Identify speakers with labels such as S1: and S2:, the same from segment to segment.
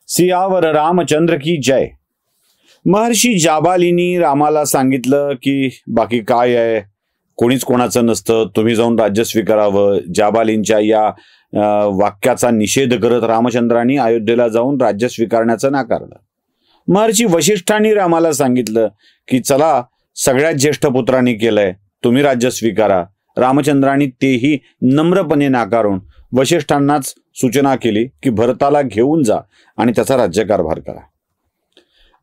S1: सियावर रामचंद्र की जय। महर्षी जाबालीनी रामाला सांगितलं की बाकी काय आहे, कोणीच कोणाचं नसतं, तुम्ही जाऊन राज्य स्वीकारावं। जाबालींच्या या वाक्याचा निषेध करत रामचंद्रांनी अयोध्येला जाऊन राज्य स्वीकारण्याचं नाकारलं। महर्षी वशिष्ठांनी रामाला सांगितलं की चला, सगळ्यात ज्येष्ठ पुत्रांनी केलंय, तुम्ही राज्य स्वीकारा। रामचंद्रांनी तेही नम्रपणे नाकारून वशिष्ठांनाच सूचना केली की भरताला घेऊन जा आणि त्याचा राज्यकारभार करा।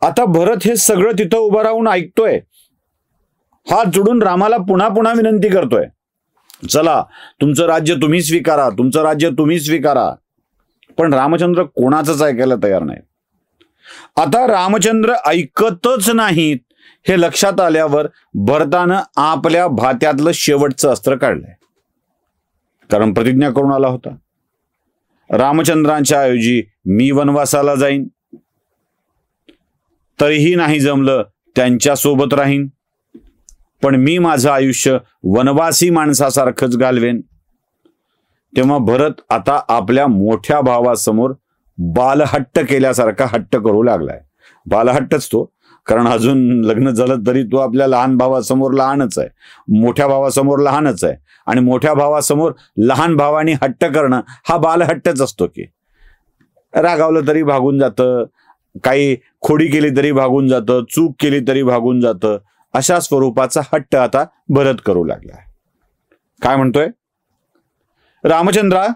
S1: आता भरत हे सगळं तिथं उभं राहून ऐकतोय, हात जोडून रामाला पुन्हा पुन्हा विनंती करतोय, चला तुमचं राज्य तुम्ही स्वीकारा, तुमचं राज्य तुम्ही स्वीकारा। पण रामचंद्र कोणाचंच ऐकायला तयार नाही। आता रामचंद्र ऐकतच नाहीत हे लक्षात आल्यावर भरतानं आपल्या भात्यातलं शेवटचं अस्त्र काढलंय। कारण प्रतिज्ञा करून आला होता, रामचंद्रांच्या ऐवजी मी वनवासाला जाईन, तरीही नाही जमलं त्यांच्या सोबत राहीन, पण मी माझं आयुष्य वनवासी माणसासारखंच घालवेन। तेव्हा भरत आता आपल्या मोठ्या भावासमोर बालहट्ट केल्यासारखा हट्ट करू लागलाय। बालहट्टच तो, कारण अजून लग्न झालं तरी तो आपल्या लहान भावासमोर लहानच आहे, मोठ्या भावासमोर लहानच आहे, आणि मोठ्या भावासमोर लहान भावानी हट्ट करणं हा बालहट्टच असतो की रागावलं तरी भागून जातं, काही खोडी केली तरी भागून जातं, चूक केली तरी भागून जातं। अशा स्वरूपाचा हट्ट आता भरत करू लागला। काय म्हणतोय, रामचंद्रा,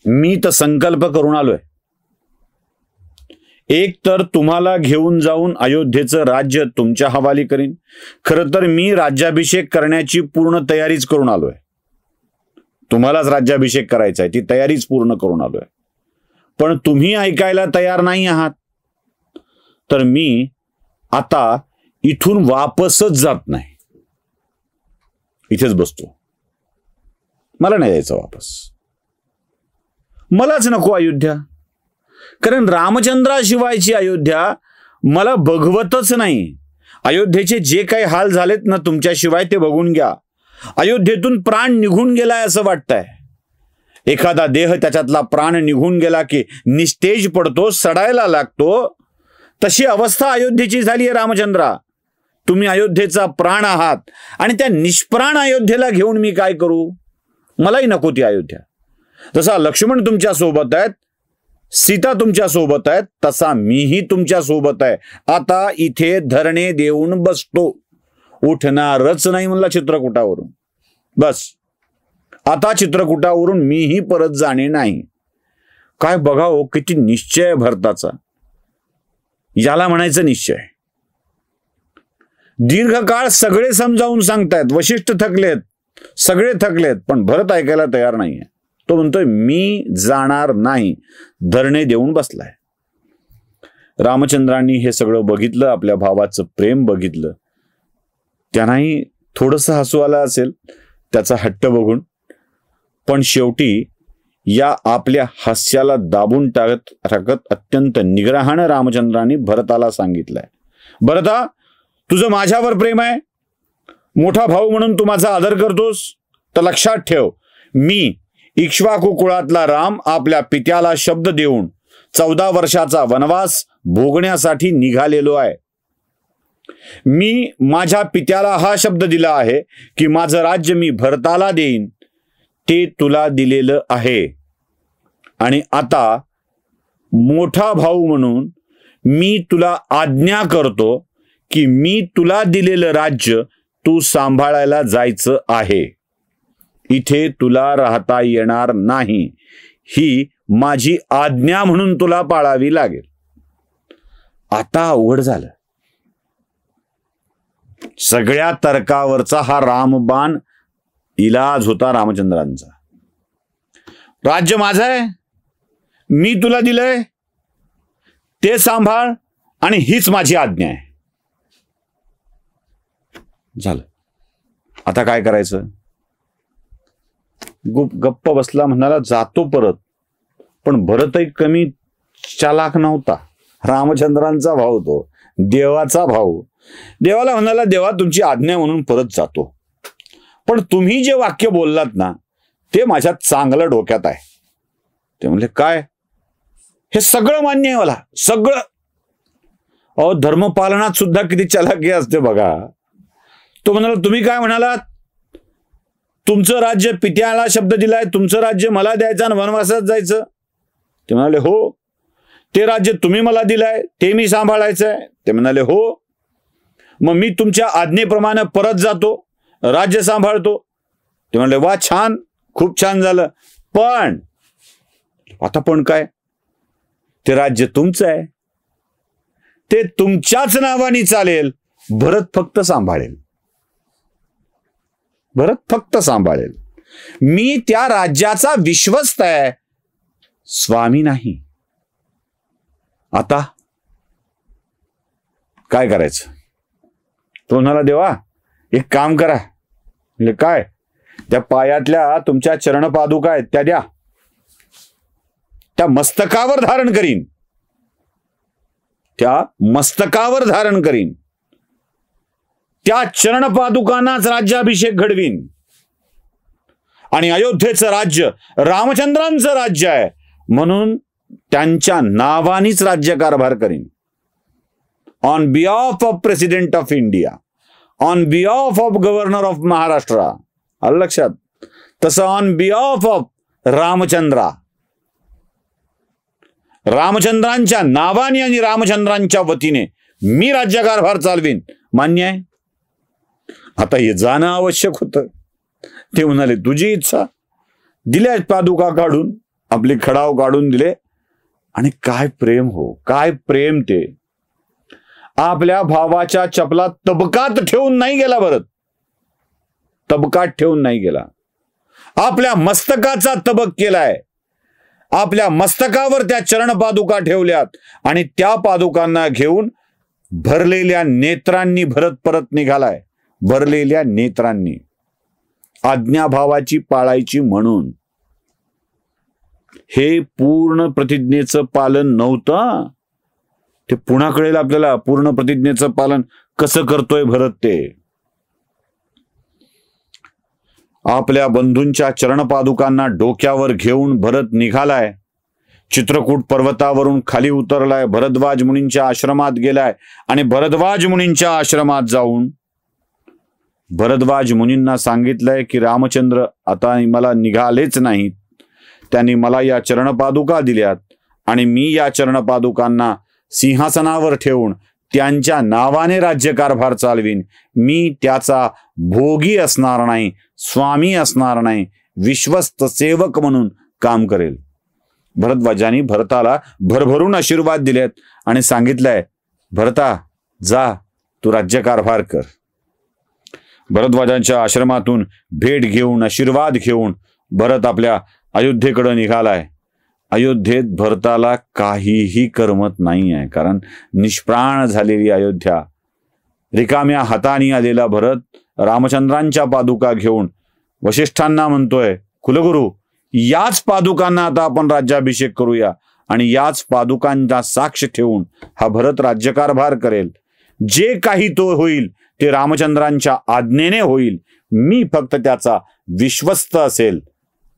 S1: मी तर संकल्प करून आलोय, एक तर तुम्हाला घेऊन जाऊन अयोध्येचं राज्य तुमच्या हवाली करीन। खरं तर मी राज्याभिषेक करण्याची पूर्ण तयारीच करून आलोय, तुम्हालाच राज्याभिषेक करायचा आहे, ती तयारीच पूर्ण करून आलोय। पण तुम्ही ऐकायला तयार नाही आहात, तर मी आता इथून वापसच जात नाही, इथेच बसतो, मला नाही यायचं वापस, मलाच नको अयोध्या। कारण रामचंद्राशिवायची अयोध्या मला बघवतच नाही। अयोध्येचे जे काही हाल झालेत ना तुमच्याशिवाय, ते बघून घ्या। अयोध्येतून प्राण निघून गेलाय असं वाटतंय। एखादा देह त्याच्यातला प्राण निघून गेला की निस्तेज पडतो, सडायला लागतो, तशी अवस्था अयोध्येची झाली आहे। रामचंद्रा, तुम्ही अयोध्येचा प्राण आहात आणि त्या निष्प्राण अयोध्येला घेऊन मी काय करू? मलाही नको ती अयोध्या। जसा लक्ष्मण तुमच्या सोबत आहेत, सीता तुमच्या सोबत आहेत, तसा मीही तुमच्या सोबत आहे। आता इथे धरणे देऊन बसतो, उठणारच नाही म्हणला चित्रकूटावरून। बस आता चित्रकूटावरून मीही परत जाणे नाही। काय बघा हो, किती निश्चय आहे भरताचा, याला म्हणायचं निश्चय। दीर्घकाळ सगळे समजावून सांगतायत, वशिष्ठ थकलेत, सगळे थकलेत, पण भरत ऐकायला तयार नाहीये। तो म्हणतोय मी जाणार नाही, धरणे देऊन बसलाय। रामचंद्रांनी हे सगळं बघितलं, आपल्या भावाचं प्रेम बघितलं, त्यांनाही थोडंसं हसू आलं असेल त्याचा हट्ट बघून, पण शेवटी या आपल्या हास्याला दाबून टाकत अत्यंत निग्रहानं रामचंद्रांनी भरताला सांगितलंय, भरता, तुझं माझ्यावर प्रेम आहे, मोठा भाऊ म्हणून तू माझा आदर करतोस, तर लक्षात ठेव, मी इक्ष्वाकू कुळातला राम आपल्या पित्याला शब्द देऊन 14 वर्षाचा वनवास भोगण्यासाठी निघालेलो आहे। मी माझ्या पित्याला हा शब्द दिला आहे की माझं राज्य मी भरताला देईन, ते तुला दिलेलं आहे। आणि आता मोठा भाऊ म्हणून मी तुला आज्ञा करतो की मी तुला दिलेलं राज्य तू सांभाळायला जायचं आहे, इथे तुला राहता येणार नाही, ही माझी आज्ञा म्हणून तुला पाळावी लागेल। आता अवघड झालं, सगळ्या तर्कावरचा हा रामबाण इलाज होता रामचंद्रांचा। राज्य माझं आहे, मी तुला दिलंय, ते सांभाळ, आणि हीच माझी आज्ञा आहे। झालं, आता काय करायचं? गप्प बसला, म्हणाला जातो परत। पण भरतही कमी चालाक नव्हता, रामचंद्रांचा भाऊ, तो देवाचा भाऊ। देवाला म्हणाला, देवा तुमची आज्ञा म्हणून परत जातो, पण तुम्ही जे वाक्य बोललात ना ते माझ्या चांगलं डोक्यात आहे। ते म्हणले, काय? हे सगळं मान्य आहे मला, सगळं. अहो, धर्मपालनात सुद्धा किती चलाकी असते बघा. तो म्हणाला, तुम्ही काय म्हणालात? तुमचं राज्य पित्याला शब्द दिलाय, तुमचं राज्य मला द्यायचं आणि वनवासात जायचं. ते म्हणाले हो. ते राज्य तुम्ही मला दिलाय ते मी सांभाळायचंय. ते म्हणाले हो. मग मी तुमच्या आज्ञेप्रमाणे परत जातो, राज्य सांभाळतो. ते म्हणाले वा, छान, खूप छान झालं. पण आता पण काय? ते राज्य तुमचं आहे, ते तुमच्याच नावाने चालेल. भरत फक्त सांभाळेल, भरत फक्त सांभाळेल. मी त्या राज्याचा विश्वस्त आहे, स्वामी नाही. आता काय करायचं? तो म्हणाला, देवा एक काम करा. म्हणजे काय? त्या पायातल्या तुमच्या चरणपादुका आहेत त्या द्या, त्या मस्तकावर धारण करीन, त्या मस्तकावर धारण करीन. त्या चरणपादुकांनाच राज्याभिषेक घडवीन. आणि अयोध्येचं राज्य रामचंद्रांचं राज्य आहे म्हणून त्यांच्या नावानीच राज्यकारभार करीन. On behalf of president of India, on behalf of governor of Maharashtra. आलं लक्षात? तसं ऑन बिहाफ ऑफ रामचंद्रा, रामचंद्रांच्या नावाने आणि रामचंद्रांच्या वतीने मी राज्यकारभार चालवीन. मान्य आहे? आता हे जाणं आवश्यक होतं. ते म्हणाले तुझी इच्छा. दिल्या पादुका काढून, आपले खडाव काढून दिले. आणि काय प्रेम हो, काय प्रेम. ते आपल्या भावाच्या चपलात तबकात ठेवून नाही गेला भरत, तबकात ठेवून नाही गेला. आपल्या मस्तकाचा तबक केलाय. आपल्या मस्तकावर त्या चरणपादुका ठेवल्यात आणि त्या पादुकांना घेऊन भरलेल्या नेत्रांनी भरत परत निघालाय. भरलेल्या नेत्रांनी. आज्ञाभावाची पाळायची म्हणून. हे पूर्ण प्रतिज्ञेचं पालन नव्हतं. ते पुन्हा कळेल आपल्याला पूर्ण प्रतिज्ञेचं पालन कसं करतोय भरत. ते आपल्या बंधूंच्या चरणपादुकांना डोक्यावर घेऊन भरत निघालाय. चित्रकूट पर्वतावरून खाली उतरलाय. भरद्वाज मुनींच्या आश्रमात गेलाय आणि भरद्वाज मुनींच्या आश्रमात जाऊन भरद्वाज मुनींना सांगितलंय की रामचंद्र आता मला निघालेच नाहीत. त्यांनी मला या चरणपादुका दिल्यात आणि मी या चरणपादुकांना सिंहासनावर ठेवून त्यांच्या नावाने राज्यकारभार चालवीन. मी त्याचा भोगी असणार नाही, स्वामी असणार नाही, विश्वस्त सेवक म्हणून काम करेल. भरद्वाजांनी भरताला भरभरून आशीर्वाद दिलेत आणि सांगितलंय भरता जा, तू राज्यकारभार कर. भरद्वाजांच्या आश्रमातून भेट घेऊन आशीर्वाद घेऊन भरत आपल्या अयोध्येकडे निघालाय. अयोध्येत भरताला काहीही करमत नाही आहे, कारण निष्प्राण झालेली अयोध्या. रिकाम्या हाताने आलेला भरत रामचंद्रांच्या पादुका घेऊन वशिष्ठांना म्हणतोय, कुलगुरू याच पादुकांना आता आपण राज्याभिषेक करूया आणि याच पादुकांचा साक्ष ठेवून हा भरत राज्यकारभार करेल. जे काही तो होईल ते रामचंद्रांच्या आज्ञेने होईल. मी फक्त त्याचा विश्वस्त असेल.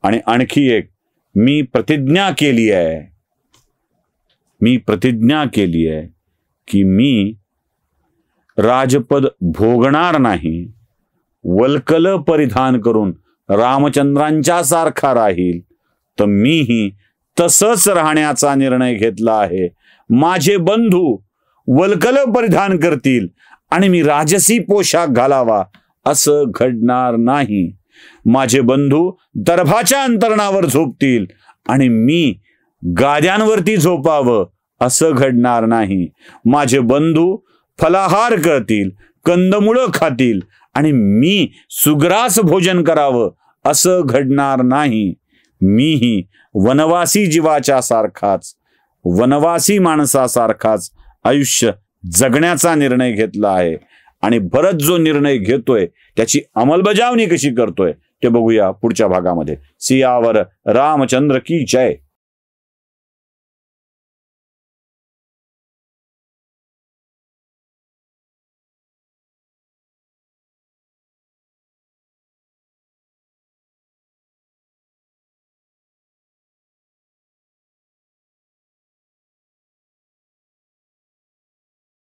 S1: आणि आणखी एक, मी प्रतिज्ञा केली आहे, मी प्रतिज्ञा केली आहे की मी राजपद भोगणार नाही. वल्कल परिधान करून रामचंद्रांच्या सारखा राहील. तर मीही तसंच राहण्याचा निर्णय घेतला आहे. माझे बंधू वल्कल परिधान करतील आणि मी राजसी पोशाख घालावा असं घडणार नाही. माझे बंधू दर्भाच्या अंतरणावर झोपतील आणि मी गाद्यांवरती झोपावं असं घडणार नाही. माझे बंधू फलाहार करतील, कंदमुळं खातील आणि मी सुग्रास भोजन करावं असं घडणार नाही. मीही वनवासी जीवाच्या सारखाच, वनवासी माणसासारखाच आयुष्य जगण्याचा निर्णय घेतला आहे. आणि भरत जो निर्णय घेतोय त्याची अंमलबजावणी कशी करतोय ते बघूया पुढच्या भागामध्ये. सियावर रामचंद्र की जय.